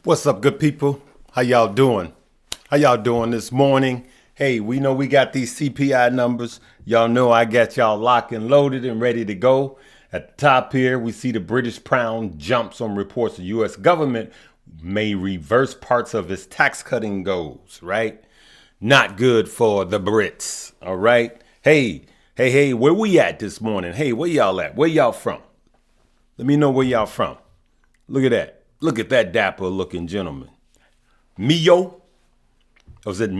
What's up, good people? How y'all doing? How y'all doing this morning? Hey, we know we got these CPI numbers. Y'all know I got y'all locked and loaded and ready to go. At the top here, we see the British pound jumps on reports the U.S. government may reverse parts of its tax cutting goals, right? Not good for the Brits, all right? Hey, where we at this morning? Hey, where y'all at? Where y'all from? Let me know where y'all from. Look at that. Look at that dapper looking gentleman. Mio? Or was it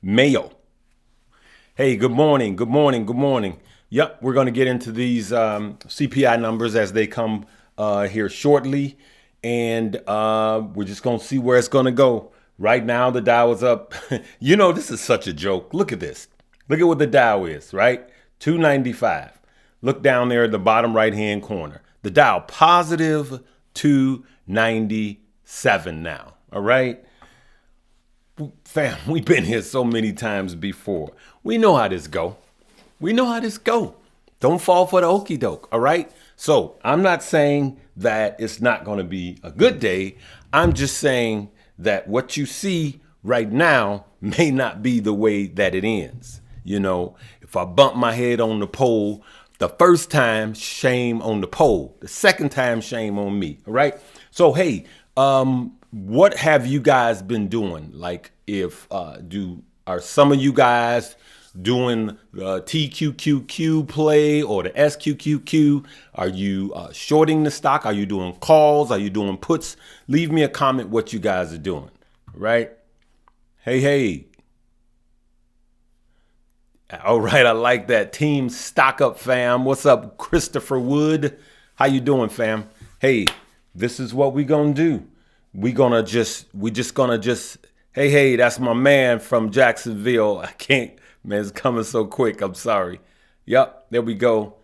Mayo? Hey, good morning. Yep, we're going to get into these CPI numbers as they come here shortly. And we're just going to see where it's going to go. Right now, the Dow is up. This is such a joke. Look at this. Look at what the Dow is, right? 295. Look down there at the bottom right-hand corner. The Dow positive 297 now, all right? Fam, we've been here so many times before. We know how this go. Don't fall for the okie doke, all right? So I'm not saying that it's not going to be a good day. I'm just saying that what you see right now may not be the way that it ends. If I bump my head on the pole, the first time, shame on the pole. The second time, shame on me, all right? So, hey, what have you guys been doing? Like, are some of you guys doing the TQQQ play or the SQQQ? Are you shorting the stock? Are you doing calls? Are you doing puts? Leave me a comment what you guys are doing, right? Hey. All right, I like that. Team Stock Up, fam. What's up, Christopher Wood? How you doing, fam? Hey, this is what we gonna do. Hey, that's my man from Jacksonville. I can't, man, it's coming so quick. I'm sorry. Yep, there we go.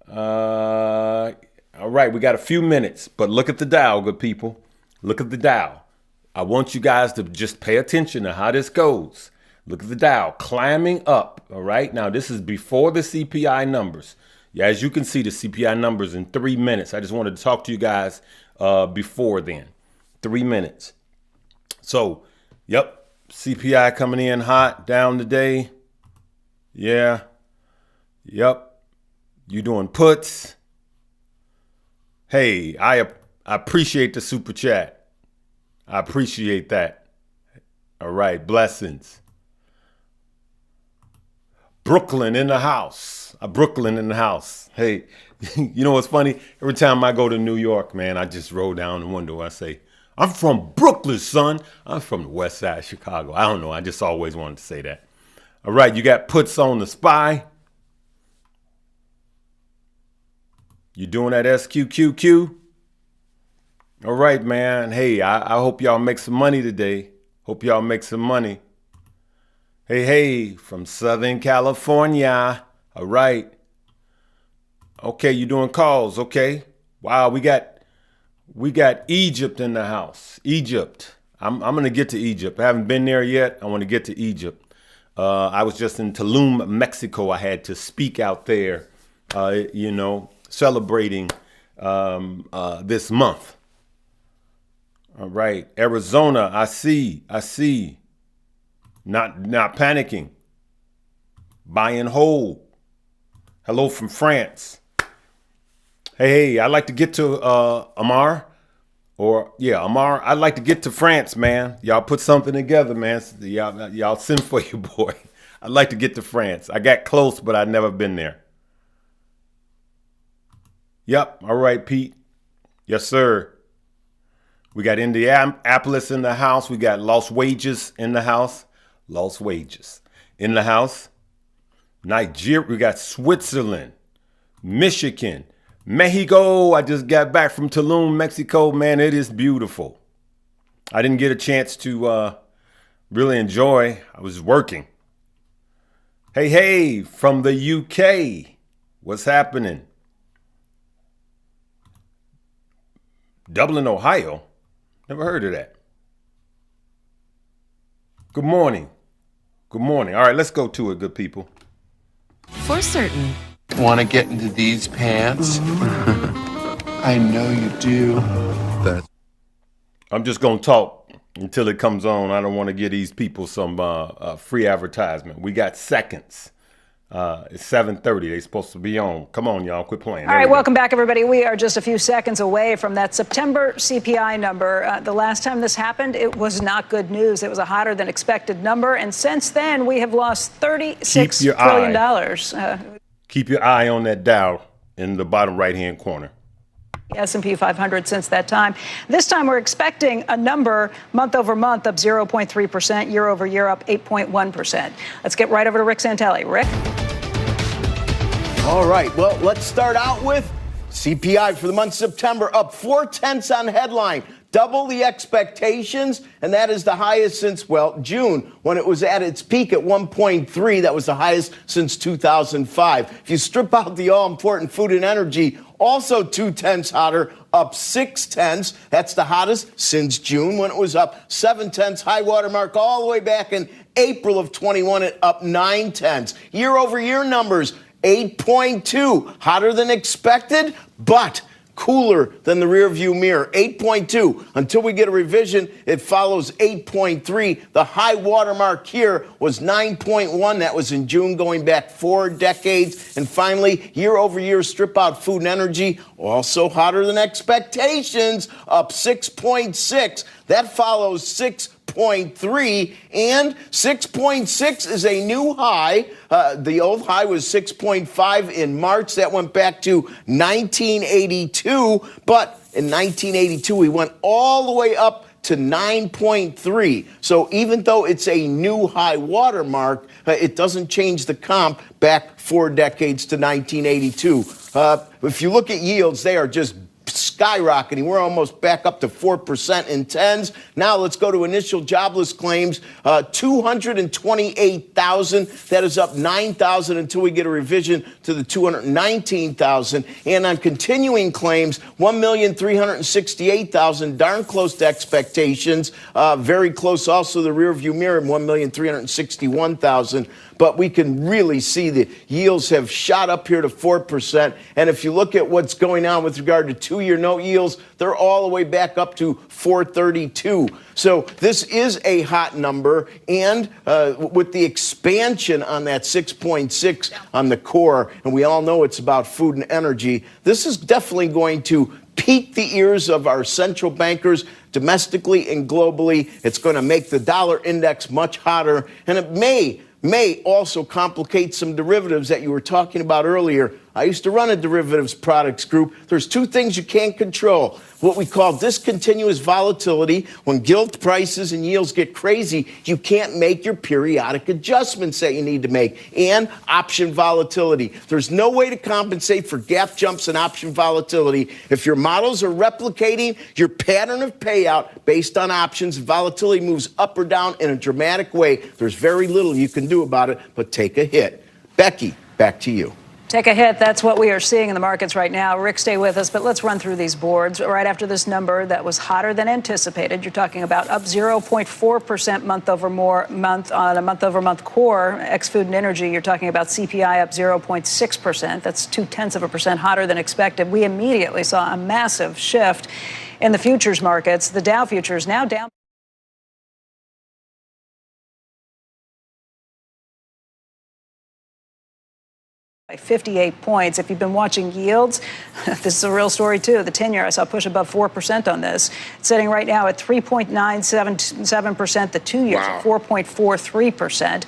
All right, we got a few minutes, but look at the Dow, good people. Look at the Dow. I want you guys to just pay attention to how this goes. Look at the Dow climbing up, all right? Now, this is before the CPI numbers. Yeah, as you can see, the CPI numbers in 3 minutes. I just wanted to talk to you guys before then. 3 minutes. So, yep, CPI coming in hot down today. Yeah. Yep. You doing puts. Hey, I appreciate the super chat. I appreciate that. All right, blessings. Brooklyn in the house. Hey, you know what's funny? Every time I go to New York, man, I just roll down the window. I say, I'm from Brooklyn, son. I'm from the west side of Chicago. I don't know. I just always wanted to say that. All right, you got puts on the SPY. You doing that SQQQ? All right, man. Hey, I hope y'all make some money today. Hey, from Southern California. All right. Okay, you doing calls, okay. Wow, we got Egypt in the house. Egypt. I'm going to get to Egypt. I haven't been there yet. I want to get to Egypt. I was just in Tulum, Mexico. I had to speak out there, celebrating this month. All right. Arizona, I see. Not panicking. Buy and hold. Hello from France. Hey, I'd like to get to Amar. Amar. I'd like to get to France, man. Y'all put something together, man. Y'all send for your boy. I'd like to get to France. I got close, but I've never been there. Yep. All right, Pete. Yes, sir. We got Indianapolis in the house. We got Lost Wages in the house. Nigeria. We got Switzerland, Michigan, Mexico. I just got back from Tulum, Mexico. Man, it is beautiful. I didn't get a chance to really enjoy. I was working. Hey, from the UK. What's happening? Dublin, Ohio. Never heard of that. Good morning. All right, let's go to it, good people. For certain. Want to get into these pants? I know you do. I'm just going to talk until it comes on. I don't want to give these people some free advertisement. We got seconds. It's 7:30. They're supposed to be on. Come on, y'all. Quit playing. All right, welcome back, everybody. We are just a few seconds away from that September CPI number. The last time this happened, it was not good news. It was a hotter than expected number. And since then, we have lost $36 trillion. Keep your eye on that Dow in the bottom right-hand corner. S&P 500 since that time. This time we're expecting a number month over month up 0.3%, year over year up 8.1%. Let's get right over to Rick Santelli. Rick? All right, well, let's start out with CPI for the month of September up 0.4 on headline. Double the expectations, and that is the highest since, well, June, when it was at its peak at 1.3. That was the highest since 2005. If you strip out the all-important food and energy, also 0.2 hotter, up 0.6. That's the hottest since June, when it was up 0.7. High water mark all the way back in April of 21 at up 0.9. Year-over-year numbers, 8.2, hotter than expected, but cooler than the rearview mirror. 8.2. Until we get a revision, it follows 8.3. The high watermark here was 9.1. That was in June, going back 4 decades. And finally, year over year, strip out food and energy, also hotter than expectations, up 6.6. That follows 6.3, and 6.6 is a new high. The old high was 6.5 in March. That went back to 1982. But in 1982, we went all the way up to 9.3. So even though it's a new high water mark, it doesn't change the comp back 4 decades to 1982. If you look at yields, they are just skyrocketing. We're almost back up to 4% in tens. Now let's go to initial jobless claims. 228,000. That is up 9,000 until we get a revision to the 219,000. And on continuing claims, 1,368,000. Darn close to expectations. Very close also the rearview mirror, 1,361,000. But we can really see the yields have shot up here to 4%. And if you look at what's going on with regard to 2-year note yields, they're all the way back up to 4.32. So this is a hot number. And with the expansion on that 6.6 on the core, and we all know it's about food and energy, this is definitely going to pique the ears of our central bankers domestically and globally. It's going to make the dollar index much hotter, and it may also complicate some derivatives that you were talking about earlier. I used to run a derivatives products group. There's 2 things you can't control. What we call discontinuous volatility. When gilt prices and yields get crazy, you can't make your periodic adjustments that you need to make. And option volatility. There's no way to compensate for gap jumps and option volatility. If your models are replicating your pattern of payout based on options, volatility moves up or down in a dramatic way. There's very little you can do about it but take a hit. Becky, back to you. Take a hit. That's what we are seeing in the markets right now. Rick, stay with us, but let's run through these boards. Right after this number that was hotter than anticipated, you're talking about up 0.4% month over month on a month over month core, ex-food and energy. You're talking about CPI up 0.6%. That's 0.2% hotter than expected. We immediately saw a massive shift in the futures markets. The Dow futures now down 58 points. If you've been watching yields, this is a real story too. The 10-year, I saw push above 4% on this. It's sitting right now at 3.977%. The 2-year, wow, 4.43%.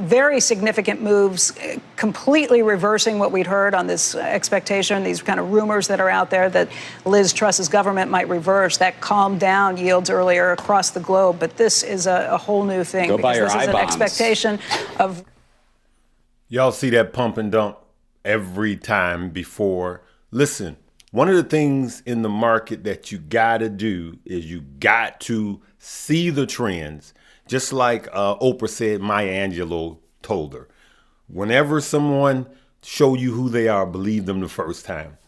Very significant moves, completely reversing what we'd heard on this expectation, these kind of rumors that are out there that Liz Truss's government might reverse. That calmed down yields earlier across the globe. But this is a whole new thing. Go buy your this is an I-bonds. expectation of... Y'all see that pump and dump every time before. Listen, one of the things in the market that you got to do is you got to see the trends. Just like Oprah said, Maya Angelou told her. Whenever someone show you who they are, believe them the first time.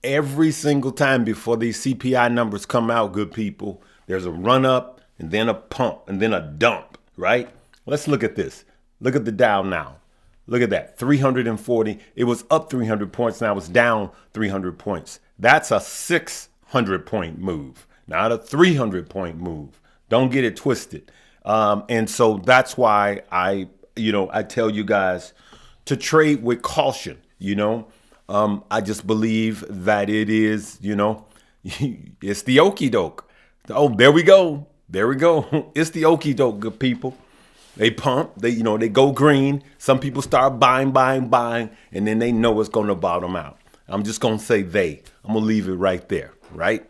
Every single time before these CPI numbers come out, good people, there's a run up and then a pump and then a dump, right? Let's look at this. Look at the Dow now. Look at that, 340. It was up 300 points. Now it's down 300 points. That's a 600-point move. not a 300-point move. Don't get it twisted. And so that's why I tell you guys to trade with caution. I just believe that it is, it's the okie doke. Oh, there we go. There we go. It's the okie doke, good people. They pump, they go green. Some people start buying, and then they know it's going to bottom out. I'm just going to say I'm going to leave it right there, right?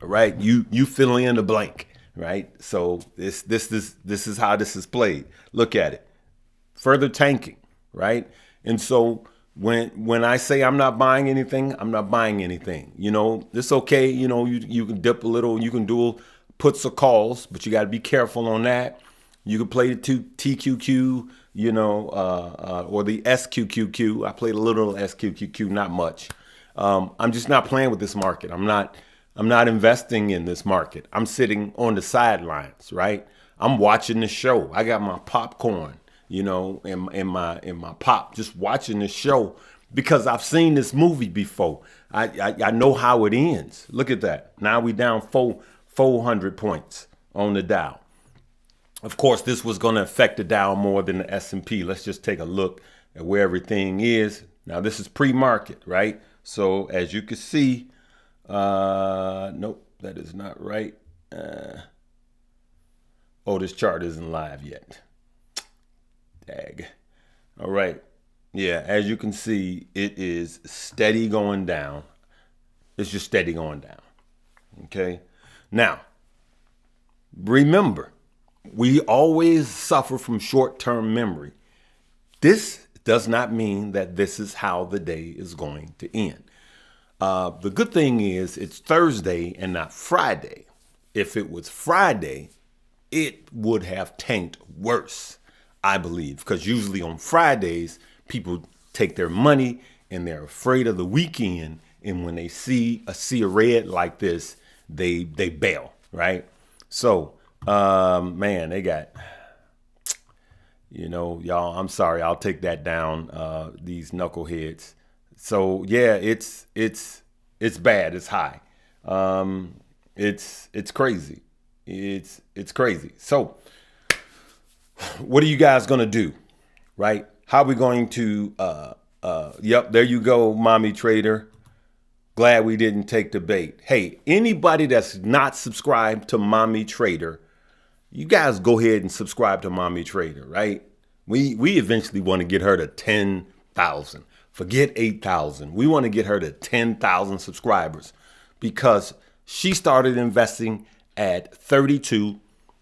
All right. You fill in the blank, right? So this is how this is played. Look at it. Further tanking, right? And so when I say I'm not buying anything, I'm not buying anything. It's okay. You can dip a little, you can do puts or calls, but you got to be careful on that. You can play the TQQ, or the SQQQ. I played a little SQQQ, not much. I'm just not playing with this market. I'm not investing in this market. I'm sitting on the sidelines, right? I'm watching the show. I got my popcorn, in my pop, just watching the show because I've seen this movie before. I know how it ends. Look at that. Now we down 400 points on the Dow. Of course, this was going to affect the Dow more than the S&P. Let's just take a look at where everything is. Now, this is pre-market, right? So as you can see, nope, that is not right. This chart isn't live yet. Dag. All right. Yeah, as you can see, it is steady going down. It's just steady going down. Okay. Now, remember, we always suffer from short-term memory. This does not mean that this is how the day is going to end. The good thing is it's Thursday and not Friday. If it was Friday, it would have tanked worse, I believe, because usually on Fridays, people take their money and they're afraid of the weekend. And when they see a red like this, they bail, right? So, man, they got, y'all, I'm sorry. I'll take that down, these knuckleheads. So, yeah, it's bad. It's high. It's crazy. It's crazy. So what are you guys going to do, right? How are we going to, yep, there you go, mommy trader. Glad we didn't take the bait. Hey, anybody that's not subscribed to Mommy Trader, you guys go ahead and subscribe to Mommy Trader, right? We eventually want to get her to 10,000. Forget 8,000. We want to get her to 10,000 subscribers because she started investing at 32.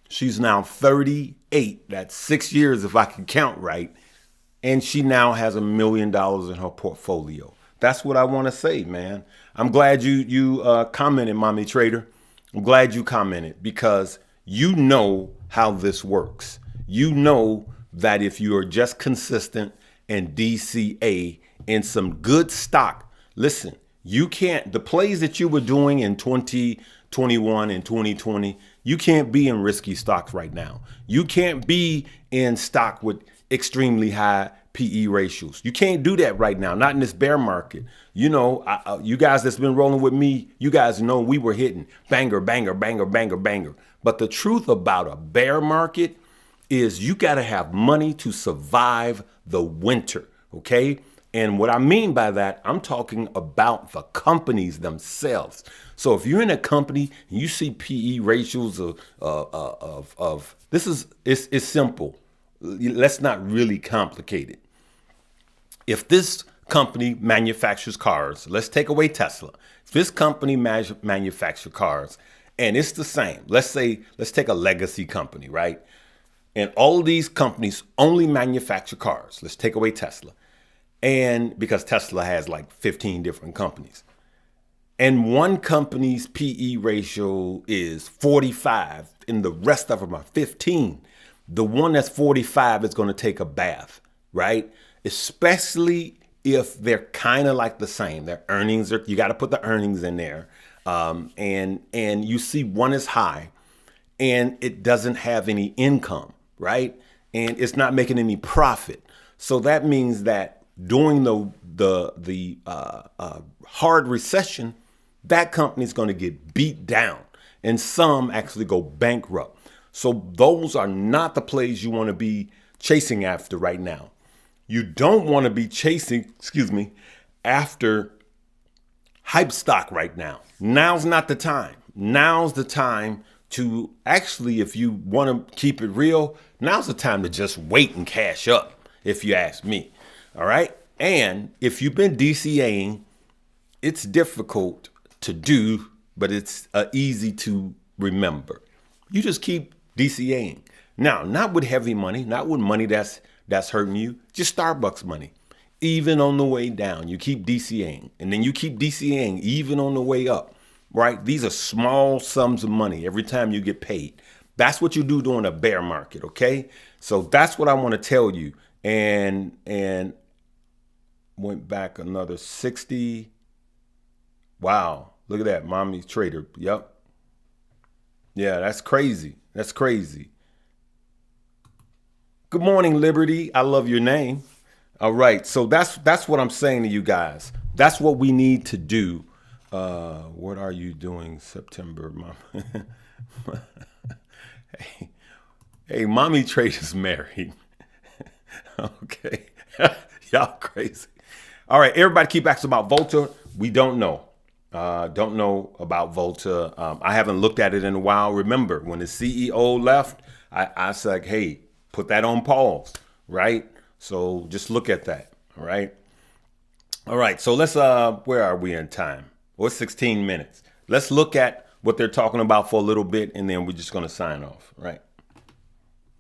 She's now 38. That's 6 years if I can count right. And she now has $1 million in her portfolio. That's what I want to say, man. I'm glad you commented, Mommy Trader. I'm glad you commented because you know how this works. You know that if you are just consistent and DCA in some good stock, listen, you can't, the plays that you were doing in 2021 and 2020, you can't be in risky stocks right now. You can't be in stock with extremely high PE ratios. You can't do that right now, not in this bear market. You guys that's been rolling with me, you guys know we were hitting banger, banger, banger, banger, banger. But the truth about a bear market is you got to have money to survive the winter, okay? And what I mean by that, I'm talking about the companies themselves. So if you're in a company and you see PE ratios of it's simple. Let's not really complicate it. If this company manufactures cars, let's take away Tesla. If this company manufactures cars and it's the same, let's take a legacy company, right? And all of these companies only manufacture cars. Let's take away Tesla. And because Tesla has like 15 different companies. And one company's PE ratio is 45 and the rest of them are 15. The one that's 45 is going to take a bath, right? Especially if they're kind of like the same. Their earnings are, you got to put the earnings in there. And you see one is high and it doesn't have any income, right? And it's not making any profit. So that means that during the hard recession, that company's going to get beat down. and some actually go bankrupt. So those are not the plays you want to be chasing after right now. You don't want to be chasing, after hype stock right now. Now's not the time. Now's the time to actually, if you want to keep it real, now's the time to just wait and cash up, if you ask me. All right. And if you've been DCAing, it's difficult to do, but it's easy to remember. You just keep DCAing. Now, not with heavy money, not with money that's hurting you, just Starbucks money. Even on the way down, you keep DCAing, and then you keep DCAing even on the way up, right? These are small sums of money every time you get paid. That's what you do during a bear market, okay? So that's what I want to tell you. And went back another 60. Wow, look at that, mommy trader. Yep. Yeah, that's crazy. That's crazy. Good morning, Liberty. I love your name. All right, so that's what I'm saying to you guys. That's what we need to do. What are you doing September, mom? hey, mommy trade is married. Okay, y'all crazy. All right, everybody keep asking about Volta. We don't know. Don't know about Volta. I haven't looked at it in a while. Remember, when the CEO left, I said, hey, put that on pause, right? So just look at that, all right? All right, so let's, where are we in time? Well, it's 16 minutes. Let's look at what they're talking about for a little bit, and then we're just going to sign off, right?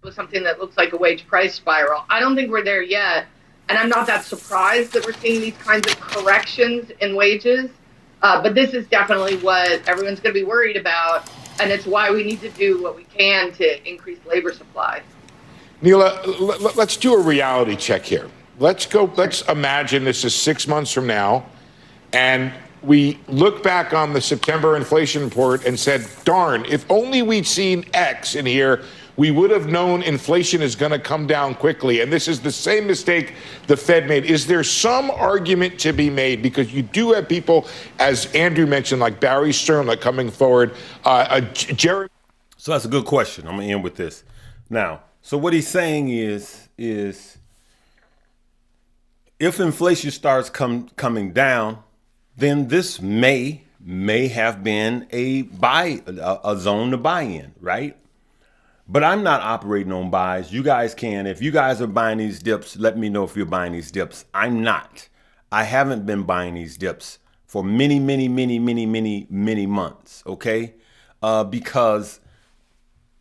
With something that looks like a wage price spiral. I don't think we're there yet, and I'm not that surprised that we're seeing these kinds of corrections in wages, but this is definitely what everyone's going to be worried about, and it's why we need to do what we can to increase labor supply. Neela, let's do a reality check here. Let's imagine this is 6 months from now, and we look back on the September inflation report and said, darn, if only we'd seen X in here, we would have known inflation is going to come down quickly. And this is the same mistake the Fed made. Is there some argument to be made? Because you do have people, as Andrew mentioned, like Barry Stern, like coming forward, Jeremy. So that's a good question. I'm going to end with this. Now, so what he's saying is if inflation starts coming down, then this may have been a zone to buy in, right? But I'm not operating on buys. You guys can. If you guys are buying these dips, let me know if you're buying these dips. I'm not. I haven't been buying these dips for many months, okay? Because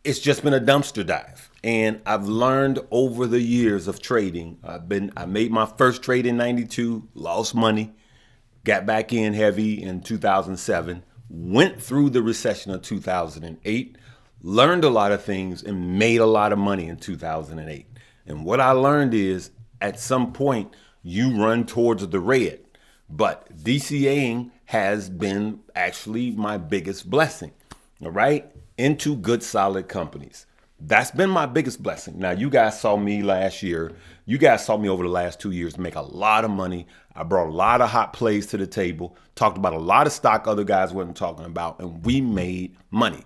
it's just been a dumpster dive. And I've learned over the years of trading. I made my first trade in 92, lost money, got back in heavy in 2007, went through the recession of 2008, learned a lot of things, and made a lot of money in 2008. And what I learned is at some point you run towards the red. But DCAing has been actually my biggest blessing, all right, into good, solid companies. That's been my biggest blessing. Now, you guys saw me last year. You guys saw me over the last 2 years make a lot of money. I brought a lot of hot plays to the table, talked about a lot of stock other guys weren't talking about, and we made money.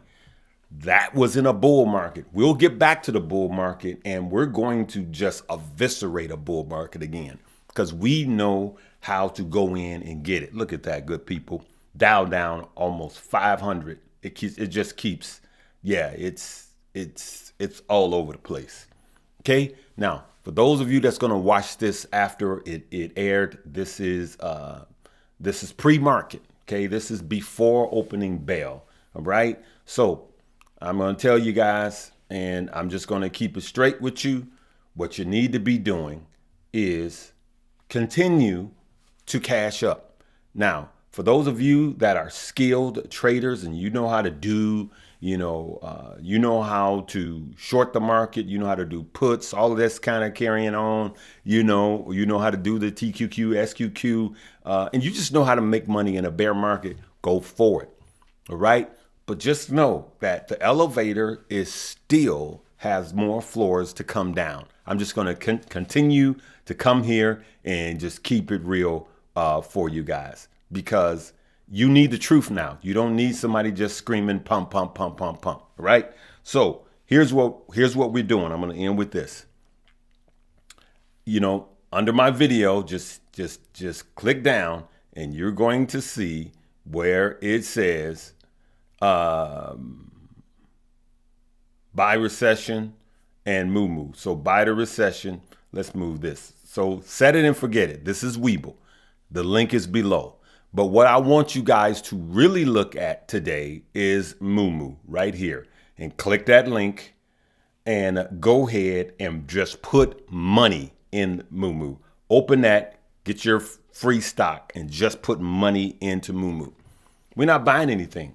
That was in a bull market. We'll get back to the bull market, and we're going to just eviscerate a bull market again because we know how to go in and get it. Look at that, good people. Dow down almost 500. It just keeps, yeah, it's all over the place. Okay, now for those of you that's gonna watch this after it aired, this is pre-market. Okay, this is before opening bell. All right, so I'm gonna tell you guys, and I'm just gonna keep it straight with you. What you need to be doing is continue to cash up. Now, for those of you that are skilled traders and you know how to do, you know how to short the market, you know how to do puts, all of this kind of carrying on, you know how to do the TQQ, SQQ, and you just know how to make money in a bear market, go for it. All right. But just know that the elevator still has more floors to come down. I'm just going to continue to come here and just keep it real for you guys, because You need the truth now. You don't need somebody just screaming pump, pump, pump, pump, pump, right? So here's what we're doing. I'm going to end with this. You know, under my video, just click down and you're going to see where it says buy recession and moo. So buy the recession. Let's move this. So set it and forget it. This is Weeble. The link is below. But what I want you guys to really look at today is moo right here. And click that link and go ahead and just put money in moo. Open that, get your free stock, and just put money into moo. We're not buying anything.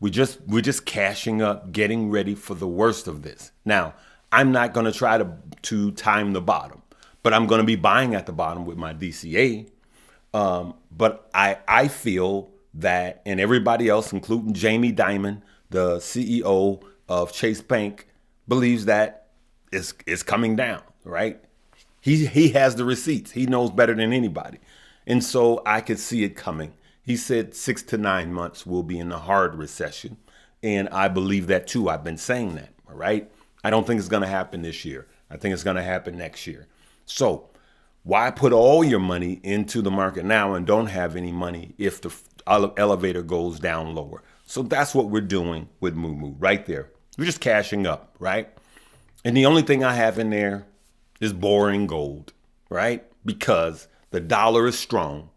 We're just cashing up, getting ready for the worst of this. Now, I'm not going to try to time the bottom, but I'm going to be buying at the bottom with my DCA. But I feel that, and everybody else, including Jamie Dimon, the CEO of Chase Bank, believes that it's coming down, right? He has the receipts. He knows better than anybody. And so I could see it coming. He said 6 to 9 months we'll be in a hard recession. And I believe that too. I've been saying that, all right? I don't think it's going to happen this year. I think it's going to happen next year. So why put all your money into the market now and don't have any money if the elevator goes down lower? So that's what we're doing with moo right there. We're just cashing up, right? And the only thing I have in there is boring gold, right? Because the dollar is strong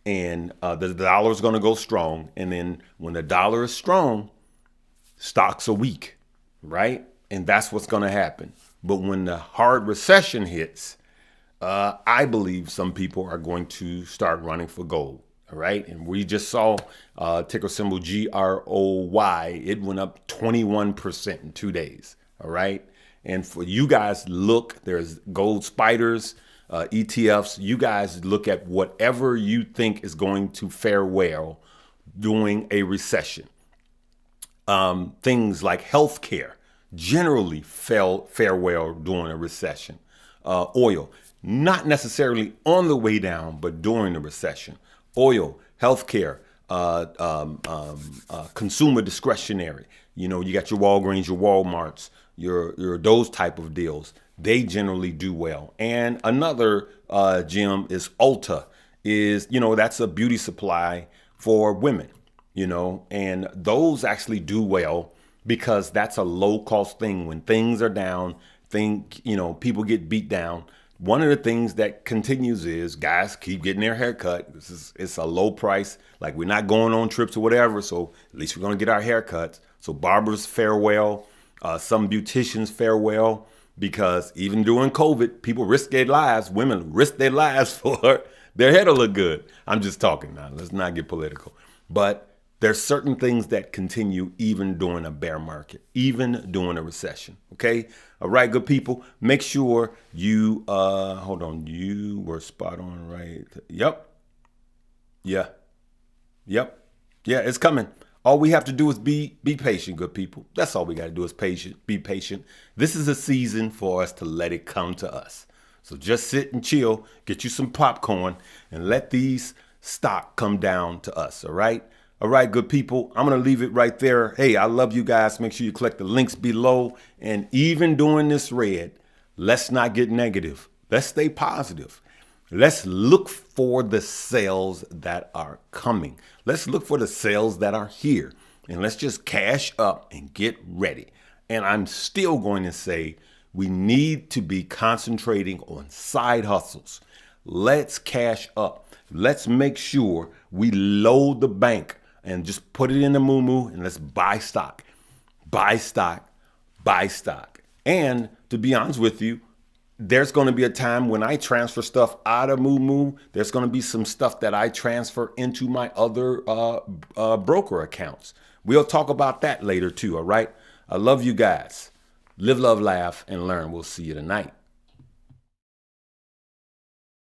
and the dollar is going to go strong. And then when the dollar is strong, stocks are weak, right? And that's what's going to happen. But when the hard recession hits, I believe some people are going to start running for gold. All right. And we just saw ticker symbol GROY. It went up 21% in 2 days. All right. And for you guys, look, there's gold spiders, ETFs. You guys look at whatever you think is going to fare well during a recession. Things like healthcare generally fare well during a recession. Oil, not necessarily on the way down, but during the recession. Oil, healthcare, consumer discretionary. You know, you got your Walgreens, your Walmarts, your those type of deals. They generally do well. And another gem is Ulta. That's a beauty supply for women. And those actually do well because that's a low cost thing. When things are down, people get beat down. One of the things that continues is guys keep getting their hair cut. It's a low price. Like, we're not going on trips or whatever. So at least we're going to get our haircuts. So barbers fare well. Some beauticians fare well because even during COVID, people risk their lives. Women risk their lives for their hair to look good. I'm just talking now. Let's not get political. But there's certain things that continue even during a bear market, even during a recession. Okay. All right, good people. Make sure you, hold on. You were spot on, right? Yep. Yeah. Yep. Yeah, it's coming. All we have to do is be patient, good people. That's all we got to do is be patient. This is a season for us to let it come to us. So just sit and chill, get you some popcorn, and let these stock come down to us. All right. All right, good people, I'm going to leave it right there. Hey, I love you guys. Make sure you click the links below. And even during this red, let's not get negative. Let's stay positive. Let's look for the sales that are coming. Let's look for the sales that are here. And let's just cash up and get ready. And I'm still going to say we need to be concentrating on side hustles. Let's cash up. Let's make sure we load the bank and just put it in the moo and let's buy stock. Buy stock. Buy stock. And to be honest with you, there's going to be a time when I transfer stuff out of moo. There's going to be some stuff that I transfer into my other broker accounts. We'll talk about that later too, all right? I love you guys. Live, love, laugh, and learn. We'll see you tonight.